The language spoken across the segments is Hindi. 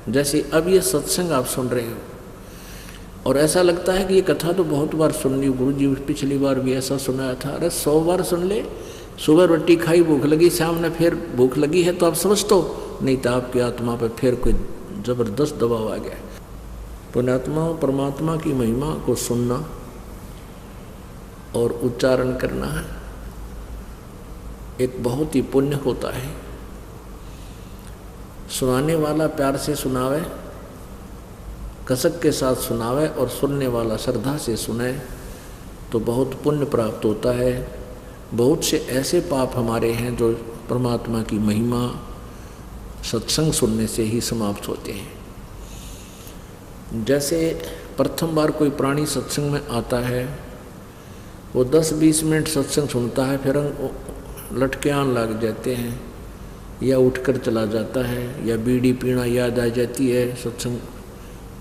जैसे अब ये सत्संग आप सुन रहे हो और ऐसा लगता है कि ये कथा तो बहुत बार सुन ली, गुरु जी पिछली बार भी ऐसा सुनाया था। अरे 100 बार सुन ले, सुबह रोटी खाई भूख लगी, शाम ने फिर भूख लगी है तो आप समझ तो नहीं था आपकी आत्मा पर फिर कोई जबरदस्त दबाव आ गया। पुण्यात्माओं, परमात्मा की महिमा को सुनना और उच्चारण करना है एक बहुत ही पुण्य होता है। सुनाने वाला प्यार से सुनावे, कसक के साथ सुनावे और सुनने वाला श्रद्धा से सुने तो बहुत पुण्य प्राप्त होता है। बहुत से ऐसे पाप हमारे हैं जो परमात्मा की महिमा सत्संग सुनने से ही समाप्त होते हैं। जैसे प्रथम बार कोई प्राणी सत्संग में आता है, वो 10-20 मिनट सत्संग सुनता है, फिर लटके आन लग जाते हैं या उठकर चला जाता है या बीड़ी पीना याद आ जाती है। सत्संग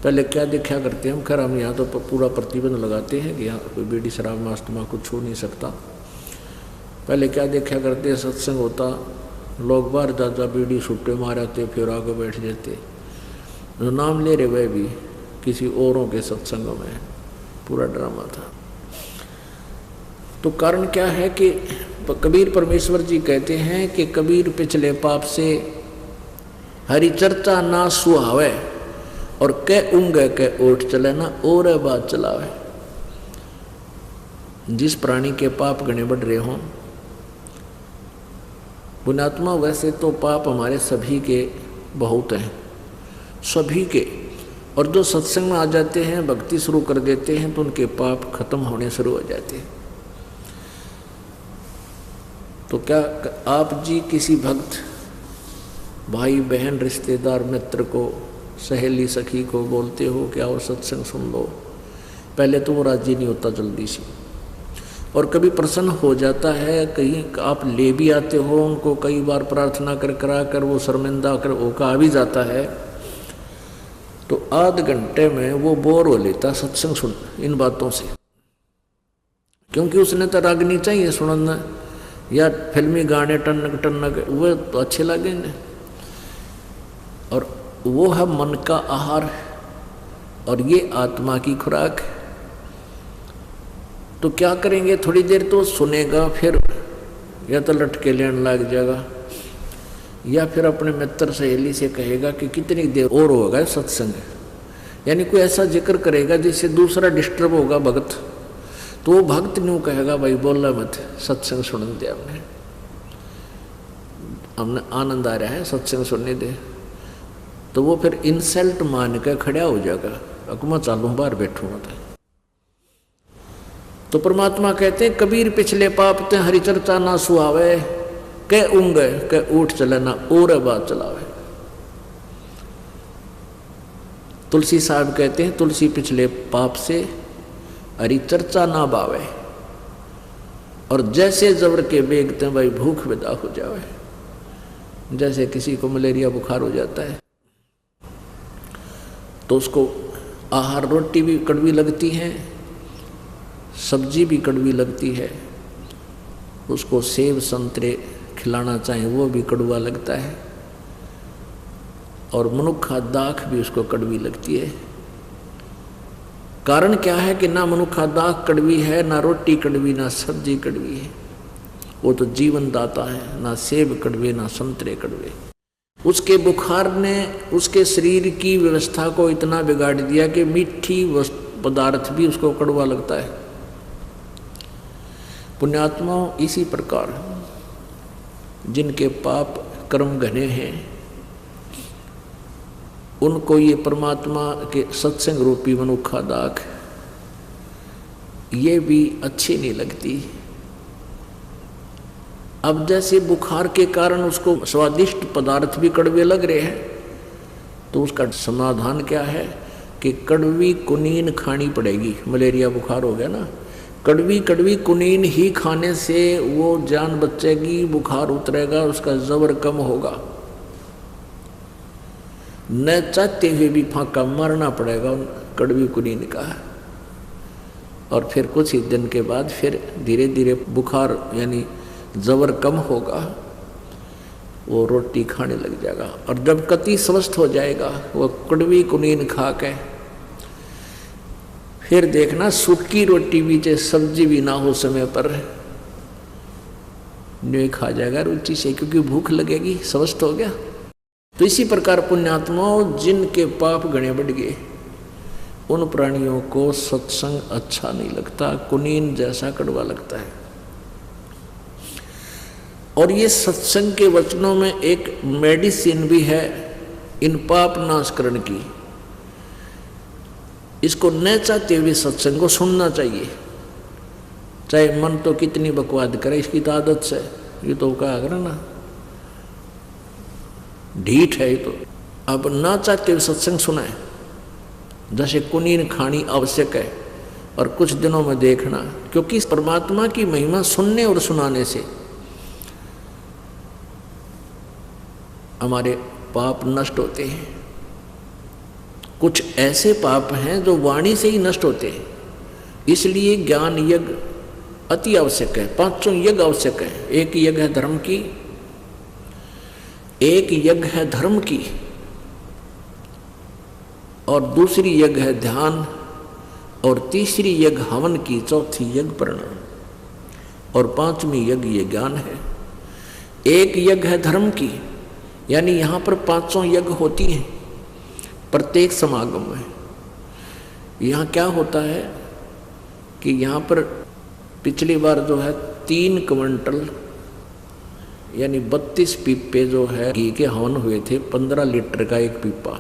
पहले क्या देखा करते हैं हम, खैर हम यहाँ तो पूरा प्रतिबंध लगाते हैं कि यहाँ कोई बीड़ी शराब मास्तमा कुछ छू नहीं सकता। पहले क्या देखा करते हैं, सत्संग होता, लोग बाहर जा बीड़ी छुट्टे माराते, फिर आगे बैठ जाते। जो नाम ले रहे वह भी किसी औरों के सत्संगों में पूरा ड्रामा था। तो कारण क्या है कि कबीर परमेश्वर जी कहते हैं कि कबीर पिछले पाप से हरि चर्चा ना सुहावे और कै ऊँगे कै ओठ चले ना और बात चलावे। जिस प्राणी के पाप गणे बढ़ रहे हों, पुण्यात्मा, वैसे तो पाप हमारे सभी के बहुत हैं, सभी के, और जो सत्संग में आ जाते हैं, भक्ति शुरू कर देते हैं तो उनके पाप खत्म होने शुरू हो जाते हैं। तो क्या आप जी किसी भक्त भाई बहन रिश्तेदार मित्र को, सहेली सखी को बोलते हो कि आओ सत्संग सुन लो? पहले तो वो राजी नहीं होता जल्दी से, और कभी प्रसन्न हो जाता है, कहीं आप ले भी आते हो उनको, कई बार प्रार्थना करा कर वो शर्मिंदा कर वो आ भी जाता है, तो आध घंटे में वो बोर हो लेता सत्संग सुन इन बातों से, क्योंकि उसने तो रागनी चाहिए सुनना या फिल्मी गाने टनक टनक वो तो अच्छे लगेंगे, और वो है मन का आहार और ये आत्मा की खुराक। तो क्या करेंगे, थोड़ी देर तो सुनेगा, फिर या तो लटके लेने लग जाएगा या फिर अपने मित्र सहेली से कहेगा कि कितनी देर और होगा सत्संग, यानी कोई ऐसा जिक्र करेगा जिससे दूसरा डिस्टर्ब होगा भक्त, तो वो भक्त न्यू कहेगा भाई बोला मत, सत्संग सुन दे, हमने आनंद आ रहा है सत्संग सुनने दे। तो वो फिर इंसल्ट मान कर खड़ा हो जाएगा, अकुमा चालू बाहर बैठूंगा। तो परमात्मा कहते हैं कबीर पिछले पाप ते हरि चर्चा ना सुहावे, कै ऊँगे कै ऊठ चले ना और बात चलावे। तुलसी साहब कहते हैं तुलसी पिछले पाप से हरि चर्चा ना बावे, और जैसे जबर के बेगते भाई भूख विदा हो जावे। जैसे किसी को मलेरिया बुखार हो जाता है तो उसको आहार रोटी भी कड़वी लगती है, सब्जी भी कड़वी लगती है, उसको सेब संतरे खिलाना चाहे वो भी कड़वा लगता है, और मनुक्खा दाख भी उसको कड़वी लगती है। कारण क्या है कि ना मनुक्खा दाख कड़वी है, ना रोटी कड़वी, ना सब्जी कड़वी है, वो तो जीवन दाता है। ना सेब कड़वे ना संतरे कड़वे। उसके बुखार ने उसके शरीर की व्यवस्था को इतना बिगाड़ दिया कि मीठी पदार्थ भी उसको कड़वा लगता है। पुण्यात्माओं, इसी प्रकार जिनके पाप कर्म घने हैं उनको ये परमात्मा के सत्संग रूपी मनुक्खा दाख ये भी अच्छी नहीं लगती। अब जैसे बुखार के कारण उसको स्वादिष्ट पदार्थ भी कड़वे लग रहे हैं, तो उसका समाधान क्या है कि कड़वी कुनीन खानी पड़ेगी। मलेरिया बुखार हो गया ना, कड़वी कड़वी कुनीन ही खाने से वो जान बचेगी, बुखार उतरेगा, उसका जबर कम होगा। न चाहते हुए भी फांका मारना पड़ेगा कड़वी कुनीन का, और फिर कुछ ही दिन के बाद फिर धीरे धीरे बुखार यानी जबर कम होगा। वो रोटी खाने लग जाएगा। और जब कति स्वस्थ हो जाएगा वो कड़वी कुनीन खा के फिर देखना सूखी रोटी भी चाहे सब्जी भी ना हो समय पर नहीं खा जाएगा रुचि से, क्योंकि भूख लगेगी, स्वस्थ हो गया। तो इसी प्रकार पुण्यात्माओं, जिनके पाप घने बढ़ गए उन प्राणियों को सत्संग अच्छा नहीं लगता, कुनीन जैसा कड़वा लगता है। और ये सत्संग के वचनों में एक मेडिसिन भी है इन पाप नाशकरण की। इसको न चाहते हुए सत्संग को सुनना चाहिए, चाहे मन तो कितनी बकवाद करे, इसकी तो आदत से, ये तो कहा करा ना ढीठ है ये तो। अब ना चाहते हुए सत्संग सुनाए, जैसे कुनीन खानी आवश्यक है और कुछ दिनों में देखना, क्योंकि परमात्मा की महिमा सुनने और सुनाने से हमारे पाप नष्ट होते हैं। कुछ ऐसे पाप हैं जो वाणी से ही नष्ट होते हैं, इसलिए ज्ञान यज्ञ अति आवश्यक है। 5 यज्ञ आवश्यक है। एक यज्ञ है धर्म की, एक यज्ञ है धर्म की, और दूसरी यज्ञ है ध्यान, और तीसरी यज्ञ हवन की, चौथी यज्ञ प्रणाम, और 5वीं यज्ञ ये ज्ञान है। एक यज्ञ है धर्म की, यानी यहाँ पर 5 यज्ञ होती हैं प्रत्येक समागम में। यहाँ क्या होता है कि यहाँ पर पिछली बार जो है 3 क्विंटल यानी 32 पीपे जो है घी के हवन हुए थे, 15 लीटर का एक पीपा,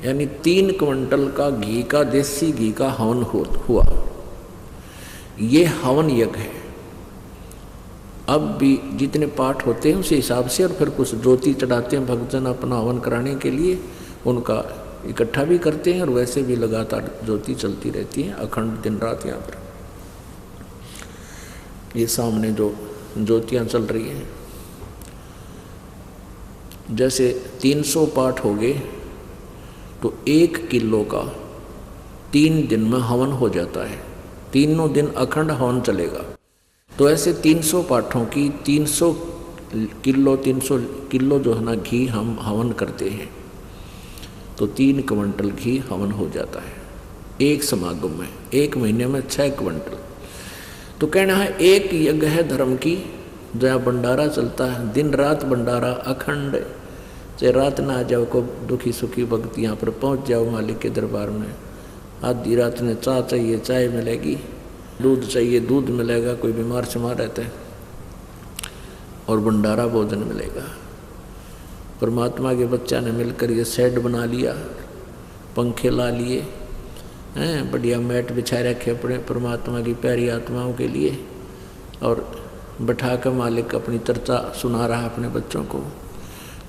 यानी 3 क्विंटल का घी का, देसी घी का हवन हुआ। ये हवन यज्ञ है। अब भी जितने पाठ होते हैं उस हिसाब से, और फिर कुछ ज्योति चढ़ाते हैं भक्तजन अपना हवन कराने के लिए, उनका इकट्ठा भी करते हैं, और वैसे भी लगातार ज्योति चलती रहती है अखंड दिन रात। यहाँ पर ये सामने जो ज्योतियाँ चल रही हैं, जैसे 300 पाठ हो गए तो 1 किलो का 3 दिन में हवन हो जाता है। तीनों दिन अखंड हवन चलेगा। तो ऐसे 300 पाठों की 300 किलो जो है ना घी हम हवन करते हैं, तो 3 क्विंटल घी हवन हो जाता है एक समागम में। 1 महीने में 6 क्विंटल। तो कहना है एक यज्ञ है धर्म की, जहाँ भंडारा चलता है, दिन रात भंडारा अखंड, चाहे रात ना आ जाओ को दुखी सुखी भक्त यहाँ पर पहुँच जाओ मालिक के दरबार में। आधी रात में चाय चाहिए चाय मिलेगी, दूध चाहिए दूध मिलेगा, कोई बीमार शिमार रहता है, और भंडारा भोजन मिलेगा। परमात्मा के बच्चा ने मिलकर ये सेट बना लिया, पंखे ला लिए हैं, बढ़िया मैट बिछाए रखे अपने परमात्मा की प्यारी आत्माओं के लिए, और बैठा कर मालिक अपनी चर्चा सुना रहा अपने बच्चों को।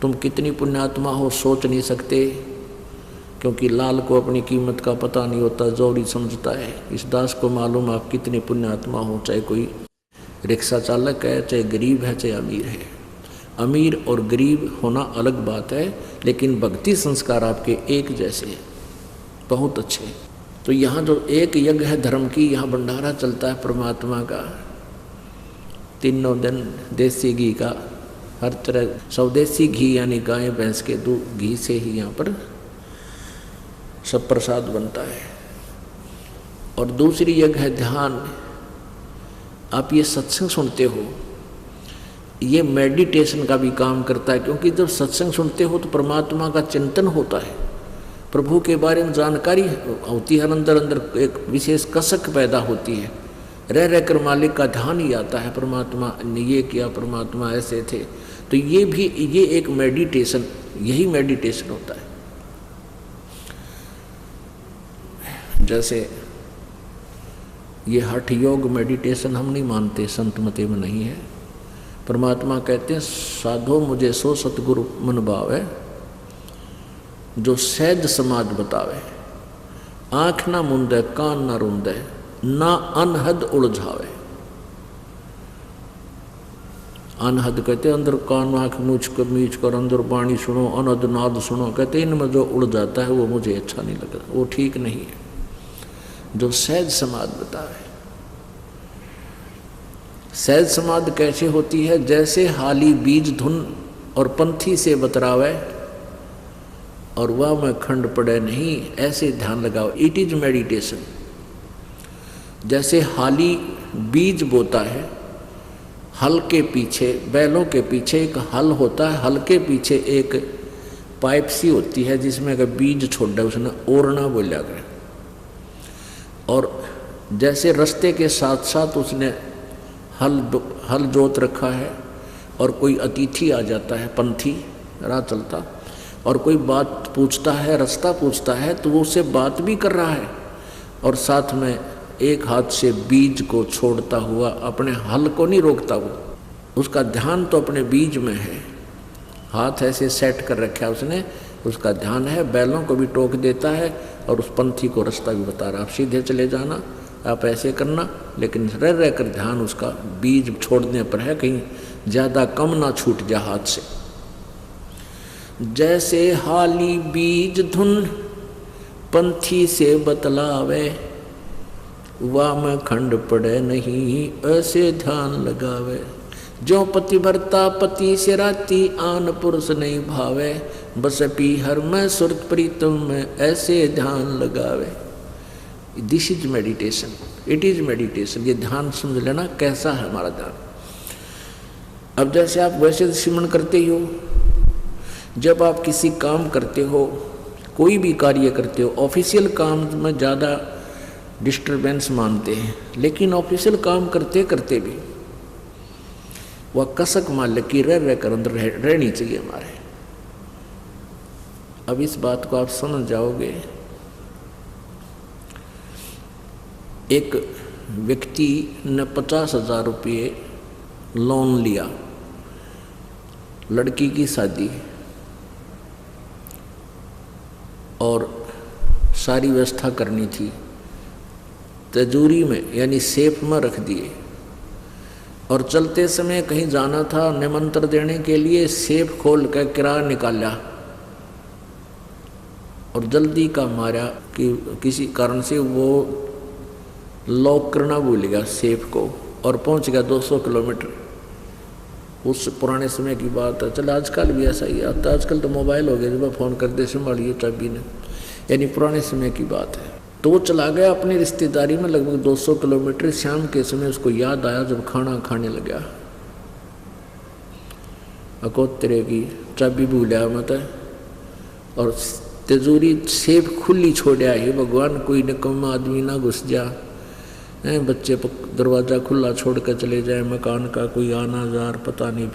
तुम कितनी पुण्यात्मा हो सोच नहीं सकते, क्योंकि लाल को अपनी कीमत का पता नहीं होता, जोरी समझता है। इस दास को मालूम आप कितने पुण्यात्मा हो, चाहे कोई रिक्शा चालक है, चाहे गरीब है, चाहे अमीर है। अमीर और गरीब होना अलग बात है, लेकिन भक्ति संस्कार आपके एक जैसे हैं, बहुत अच्छे। तो यहाँ जो एक यज्ञ है धर्म की, यहाँ भंडारा चलता है परमात्मा का, तीनों दिन देसी घी का, हर तरह स्वदेशी घी यानी गाय भैंस के दूध घी से ही यहाँ पर सब प्रसाद बनता है। और दूसरी यज्ञ है ध्यान। आप ये सत्संग सुनते हो, ये मेडिटेशन का भी काम करता है, क्योंकि जब सत्संग सुनते हो तो परमात्मा का चिंतन होता है, प्रभु के बारे में जानकारी होती है, अंदर अंदर एक विशेष कसक पैदा होती है, रह रह कर मालिक का ध्यान ही आता है, परमात्मा ने ये किया, परमात्मा ऐसे थे। तो ये भी ये एक मेडिटेशन, यही मेडिटेशन होता है। जैसे ये हठ योग मेडिटेशन हम नहीं मानते, संत मते में नहीं है। परमात्मा कहते हैं साधो मुझे सो सतगुरु मन भावे, जो सहज समाज बतावे, आँख ना मुंदे कान ना रुंदे, ना अनहद उलझावे। अनहद कहते अंदर कान आँख मीच कर अंदर वाणी सुनो, अनहद नाद सुनो। कहते इनमें जो उड़ जाता है वो मुझे अच्छा नहीं लगता, वो ठीक नहीं है। जो सहज समाज बतावे, सहज समाधि कैसे होती है? जैसे हाली बीज धुन और पंथी से बतरावे और वह में खंड पड़े नहीं, ऐसे ध्यान लगाओ। It is meditation. जैसे हाली बीज बोता है, हल के पीछे, बैलों के पीछे एक हल होता है, हल के पीछे एक पाइप सी होती है जिसमें अगर बीज छोड़ा उसने ओरना बोला कर। और जैसे रास्ते के साथ साथ उसने हल जोत रखा है और कोई अतिथि आ जाता है, पंथी राह चलता, और कोई बात पूछता है, रास्ता पूछता है, तो वो उससे बात भी कर रहा है और साथ में एक हाथ से बीज को छोड़ता हुआ अपने हल को नहीं रोकता। वो उसका ध्यान तो अपने बीज में है, हाथ ऐसे सेट कर रखा है उसने, उसका ध्यान है, बैलों को भी टोक देता है और उस पंथी को रास्ता भी बता रहा, आप सीधे चले जाना, आप ऐसे करना, लेकिन रह कर ध्यान उसका बीज छोड़ने पर है, कहीं ज़्यादा कम ना छूट जाए हाथ से। जैसे हाली बीज धुन पंथी से बतलावे, वाम खंड पड़े नहीं, ऐसे ध्यान लगावे। जो पतिव्रता पति से राती, आन पुरुष नहीं भावे, बस पी हर में सुरत प्रीतम में, ऐसे ध्यान लगावे। This is meditation, it is meditation. ये ध्यान समझ लेना कैसा है हमारा ध्यान। अब जैसे आप वैसे सिमरन करते ही हो, जब आप किसी काम करते हो, कोई भी कार्य करते हो, ऑफिशियल काम में ज़्यादा डिस्टर्बेंस मानते हैं, लेकिन ऑफिशियल काम करते करते भी वह कसक मालिक की रह कर अंदर रहनी चाहिए हमारे। अब इस बात को आप समझ जाओगे। एक व्यक्ति ने 50,000 रुपये लोन लिया, लड़की की शादी, और सारी व्यवस्था करनी थी, तिजोरी में यानी सेफ में रख दिए, और चलते समय कहीं जाना था निमंत्रण देने के लिए, सेफ खोल कर किराया निकाला और जल्दी का मारा कि किसी कारण से वो लॉक करना भूल गया सेफ को, और पहुंच गया 200 किलोमीटर। उस पुराने समय की बात है, चल आजकल भी ऐसा ही आता, आजकल तो मोबाइल हो गया, जब फ़ोन कर दे संभालिए चाबी ने, यानी पुराने समय की बात है। तो वो चला गया अपनी रिश्तेदारी में लगभग 200 किलोमीटर। शाम के समय उसको याद आया जब खाना खाने लगा, अकोतरे की चाबी भूलिया मत, और तिजोरी सेफ खुली छोड़ा है। भगवान कोई निकम्मा आदमी ना घुस जा, बच्चे दरवाज़ा खुला छोड़ कर चले जाए, मकान का कोई आना जार पता नहीं,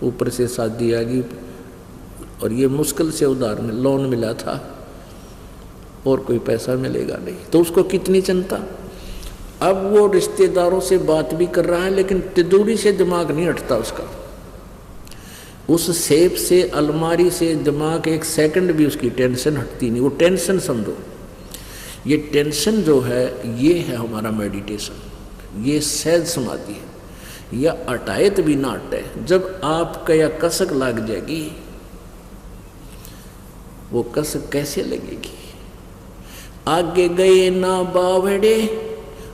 ऊपर से शादी आ गई, और ये मुश्किल से उधार में लोन मिला था और कोई पैसा मिलेगा नहीं, तो उसको कितनी चिंता। अब वो रिश्तेदारों से बात भी कर रहा है, लेकिन तिजोरी से दिमाग नहीं हटता उसका, उस सेफ से, अलमारी से दिमाग एक सेकंड भी उसकी टेंशन हटती नहीं। वो टेंशन समझो, ये टेंशन जो है ये है हमारा मेडिटेशन, ये सहज समाधि है। यह अटायत भी ना हटे, जब आपका या कसक लग जाएगी, वो कसक कैसे लगेगी? आगे गए ना बावड़े,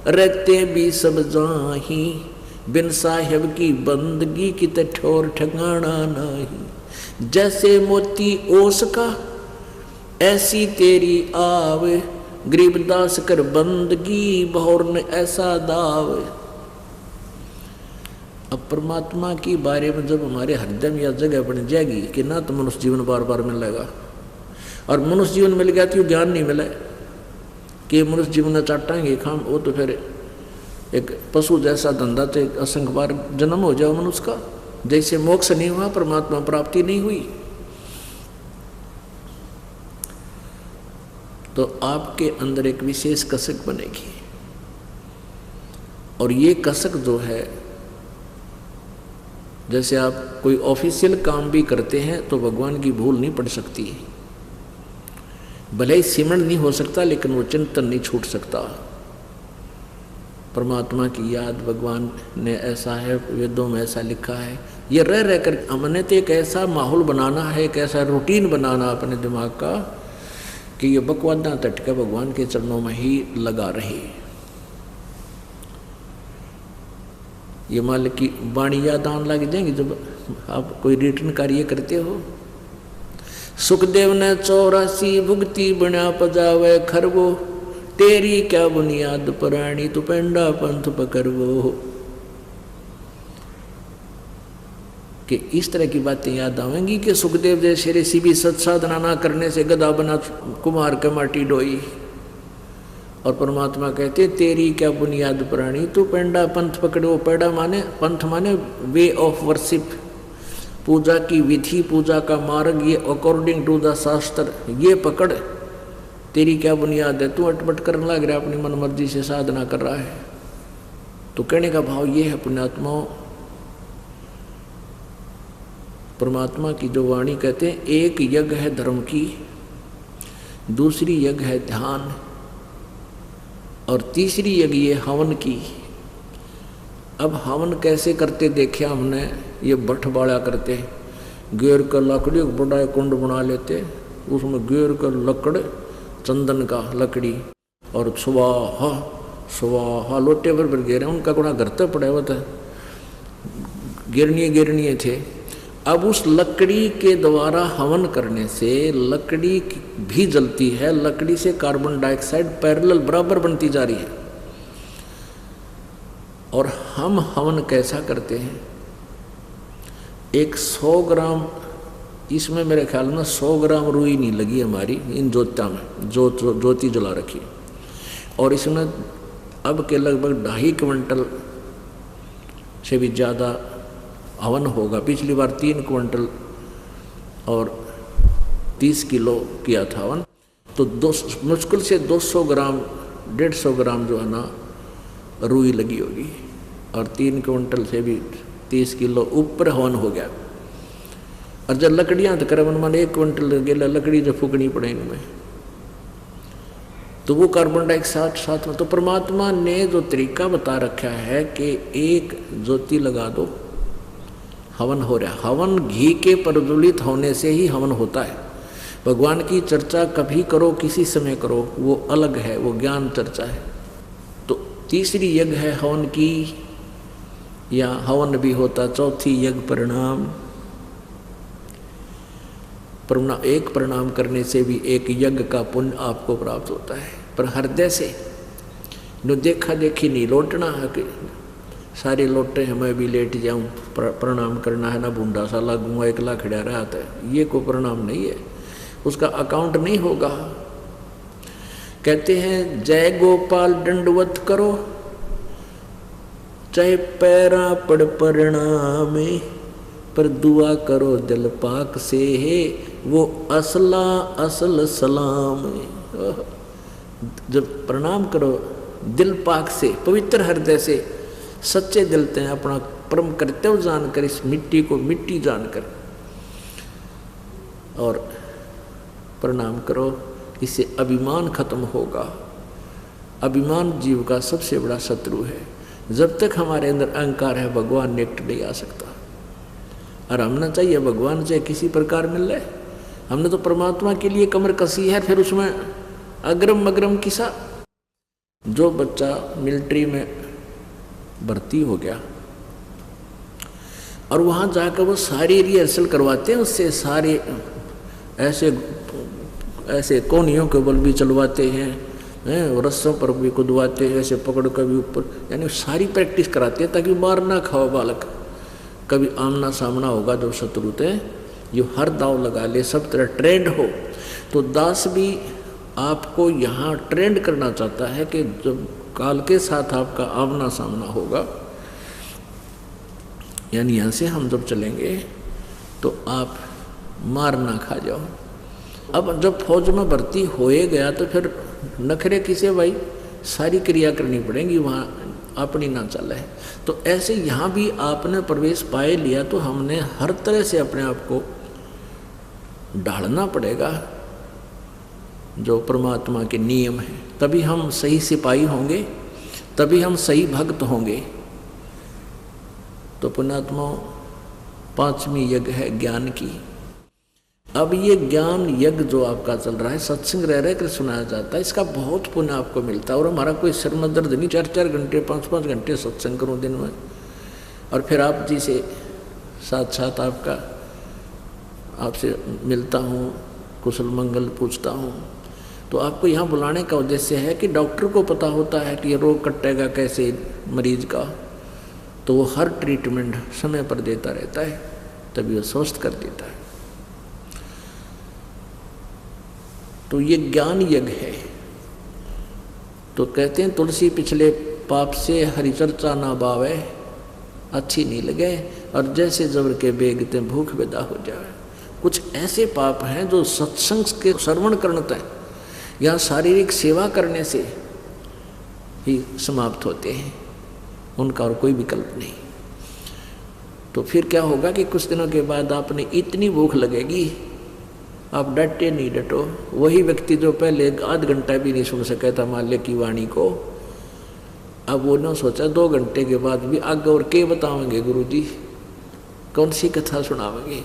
रहते भी सब जाही, बिन साहिब की बंदगी की ठोर ठिकाना नहीं। जैसे मोती ओस का ऐसी तेरी आव, गरीबदास कर बंदगी बहुर ने ऐसा दाव। अब परमात्मा की बारे में जब हमारे हृदय में यह जगह बन जाएगी कि ना तो मनुष्य जीवन बार बार मिलेगा, और मनुष्य जीवन मिल गया तो ज्ञान नहीं मिले कि मनुष्य जीवन चाटाएंगे खाम, वो तो फिर एक पशु जैसा धंधा, तो एक असंख्य बार जन्म हो जाओ मनुष्य का। जैसे मोक्ष नहीं हुआ, परमात्मा प्राप्ति नहीं हुई, तो आपके अंदर एक विशेष कसक बनेगी। और ये कसक जो है, जैसे आप कोई ऑफिशियल काम भी करते हैं तो भगवान की भूल नहीं पड़ सकती, भले ही सिमरन नहीं हो सकता, लेकिन वो चिंतन नहीं छूट सकता। परमात्मा की याद भगवान ने, ऐसा है वेदों में ऐसा लिखा है। ये रह कर हमने तो एक ऐसा माहौल बनाना है, एक ऐसा रूटीन बनाना अपने दिमाग का कि ये बकवादा तटका भगवान के चरणों में ही लगा रहे। ये मालिक की वाणी याद आने लग जाएंगी जब आप कोई रिटर्न कार्य करते हो। सुखदेव ने 84 भुगती बना पजावे खरवो, तेरी क्या बुनियाद पुरानी तू पेंडा पंथ पकड़वो। कि इस तरह की बातें याद आवेंगी कि सुखदेव जैसे ऋषि भी सत साधना ना करने से गदा बना कुमार के माटी डोई, और परमात्मा कहते तेरी क्या बुनियाद पुरानी तू पेंडा पंथ पकड़ो। पेड़ा माने पंथ माने वे ऑफ वर्शिप, पूजा की विधि, पूजा का मार्ग, ये अकॉर्डिंग टू द शास्त्र, ये पकड़। तेरी क्या बुनियाद है, तू अटपट करने लग रहा है, अपनी मन मर्जी से साधना कर रहा है। तो कहने का भाव ये है पुण्यात्माओं, परमात्मा की जो वाणी कहते हैं, एक यज्ञ है धर्म की, दूसरी यज्ञ है ध्यान, और तीसरी यज्ञ ये हवन की। अब हवन कैसे करते देखे हमने, ये भट्ट बाड़ा करते, गेर का लकड़ी बड़ा कुंड बना लेते, उसमें गेर का लकड़ चंदन का लकड़ी और स्वाहा स्वाहा लोटे पर गेरे, उनका गुणा घरते पड़े हुए थे, गिरनिये थे। अब उस लकड़ी के द्वारा हवन करने से लकड़ी भी जलती है, लकड़ी से कार्बन डाइऑक्साइड पैरेलल बराबर बनती जा रही है। और हम हवन कैसा करते हैं, एक 100 ग्राम, इसमें मेरे ख्याल में 100 ग्राम रुई नहीं लगी हमारी इन ज्योतिया में, ज्योति जला रखी, और इसमें अब के लगभग 2.5 क्विंटल से भी ज़्यादा हवन होगा। पिछली बार 3 क्विंटल और 30 किलो किया था हवन, तो मुश्किल से 200 ग्राम 150 ग्राम जो है ना रुई लगी होगी, और 3 क्विंटल से भी 30 किलो ऊपर हवन हो गया। और जब लकड़ियाँ तो करें मन 1 क्विंटल गेला लकड़ी जो फूकनी पड़े इनमें, तो वो कार्बन डाइऑक्साइड साथ में। तो परमात्मा ने जो तरीका बता रखा है कि एक ज्योति लगा दो, हवन हो रहा है। हवन घी के प्रज्वलित होने से ही हवन होता है। भगवान की चर्चा कभी करो, किसी समय करो, वो अलग है, वो ज्ञान चर्चा है। तो तीसरी यज्ञ है हवन की, या हवन भी होता। चौथी यज्ञ प्रणाम। एक प्रणाम करने से भी एक यज्ञ का पुण्य आपको प्राप्त होता है, पर हृदय से जो देखा देखी नहीं लौटना है कि सारे लौटे हैं मैं भी लेट जाऊं, प्रणाम करना है ना, बूंदा सा लागूंगा, एकला खड़ा रहा था, ये कोई प्रणाम नहीं है, उसका अकाउंट नहीं होगा। कहते हैं जय गोपाल दंडवत करो, चाहे पैरा पड़ प्रणामे, पर दुआ करो दिल पाक से है, वो असला असल सलाम। जब प्रणाम करो दिल पाक से, पवित्र हृदय से, सच्चे दिल से, अपना परम कर्तव्य जानकर, इस मिट्टी को मिट्टी जानकर, और प्रणाम करो। इससे अभिमान खत्म होगा। अभिमान जीव का सबसे बड़ा शत्रु है। जब तक हमारे अंदर अहंकार है, भगवान निकट नहीं आ सकता। और हमने चाहिए भगवान से किसी प्रकार मिल रहे, हमने तो परमात्मा के लिए कमर कसी है, फिर उसमें अग्रम मग्रम किसा। जो बच्चा मिलिट्री में भर्ती हो गया और वहाँ जाकर वो सारी रिहर्सल करवाते हैं उससे, सारे ऐसे कोनियों के बल भी चलवाते हैं, रस्सों पर भी कुदवाते हैं, ऐसे पकड़ कर भी ऊपर, यानी सारी प्रैक्टिस कराते हैं ताकि मार ना खाओ बालक। कभी आमना सामना होगा जो शत्रु थे, जो हर दाव लगा ले, सब तरह ट्रेंड हो। तो दास भी आपको यहाँ ट्रेंड करना चाहता है कि जब काल के साथ आपका आमना सामना होगा, यानी यहाँ से हम जब चलेंगे तो आप मार ना खा जाओ। अब जब फौज में भर्ती होए गया तो फिर नखरे किसे भाई, सारी क्रिया करनी पड़ेगी, वहाँ अपनी ना चल है। तो ऐसे यहाँ भी आपने प्रवेश पाए लिया तो हमने हर तरह से अपने आप को ढालना पड़ेगा जो परमात्मा के नियम है, तभी हम सही सिपाही होंगे, तभी हम सही भक्त होंगे। तो पुण्यात्मा 5वीं यज्ञ है ज्ञान की। अब ये ज्ञान यज्ञ जो आपका चल रहा है, सत्संग रह रह कर सुनाया जाता है, इसका बहुत पुण्य आपको मिलता है। और हमारा कोई सिर में दर्द नहीं, 4-4 घंटे 5-5 घंटे सत्संग करूँ दिन में, और फिर आप जी से साथ साथ आपसे मिलता हूँ, कुशल मंगल पूछता हूँ, तो आपको यहाँ बुलाने का उद्देश्य है कि डॉक्टर को पता होता है कि ये रोग कटेगा कैसे मरीज का, तो वो हर ट्रीटमेंट समय पर देता रहता है, तभी वो स्वस्थ कर देता है। तो ये ज्ञान यज्ञ है। तो कहते हैं तुलसी पिछले पाप से हरि चर्चा ना बावे, अच्छी नहीं लगे, और जैसे जबर के बेगते भूख विदा हो जाए। कुछ ऐसे पाप हैं जो सत्संग के श्रवण करते हैं या शारीरिक सेवा करने से ही समाप्त होते हैं, उनका और कोई विकल्प नहीं। तो फिर क्या होगा कि कुछ दिनों के बाद आपने इतनी भूख लगेगी, आप डटे नहीं डटो। वही व्यक्ति जो पहले आध घंटा भी नहीं सुन सका था माल्य की वाणी को, अब वो ना सोचा 2 घंटे के बाद भी आगे और क्या बतावेंगे गुरु जी, कौन सी कथा सुनावेंगे।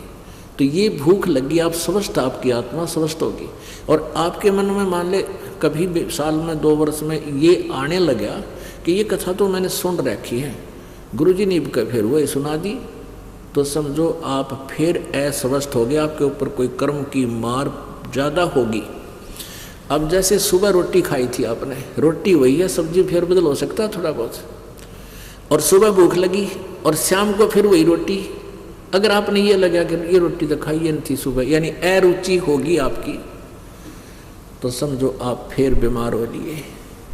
तो ये भूख लगी, आप स्वस्थ, आपकी आत्मा स्वस्थ होगी। और आपके मन में मान ले कभी भी साल में 2 वर्ष में ये आने लगा कि ये कथा तो मैंने सुन रखी है, गुरु जी ने फिर वही सुना दी, तो समझो आप फिर अस्वस्थ हो गए, आपके ऊपर कोई कर्म की मार ज़्यादा होगी। अब जैसे सुबह रोटी खाई थी आपने, रोटी वही है, सब्जी फिर बदल हो सकता है थोड़ा बहुत, और सुबह भूख लगी और शाम को फिर वही रोटी। अगर आपने ये लगा कि ये रोटी तो खाई नहीं थी सुबह, यानी अरुचि होगी आपकी, तो समझो आप फिर बीमार हो लिए,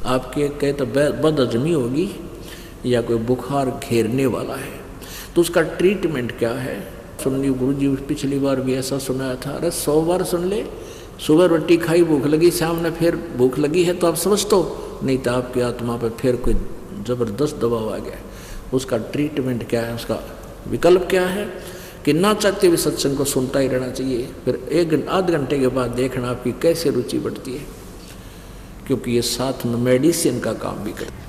आपके कहे तो बदहजमी होगी या कोई बुखार घेरने वाला है। तो उसका ट्रीटमेंट क्या है? सुनिए, गुरु जी पिछली बार भी ऐसा सुनाया था। अरे 100 बार सुन ले, सुबह रोटी खाई, भूख लगी, शाम ने फिर भूख लगी है तो आप समझ तो नहीं, तो आपकी आत्मा पर फिर कोई ज़बरदस्त दबाव आ गया। उसका ट्रीटमेंट क्या है, उसका विकल्प क्या है कि ना चाहते हुए सत्संग को सुनता ही रहना चाहिए। फिर आध घंटे के बाद देखना आपकी कैसे रुचि बढ़ती है, क्योंकि ये साथ में मेडिसिन का काम भी करता है।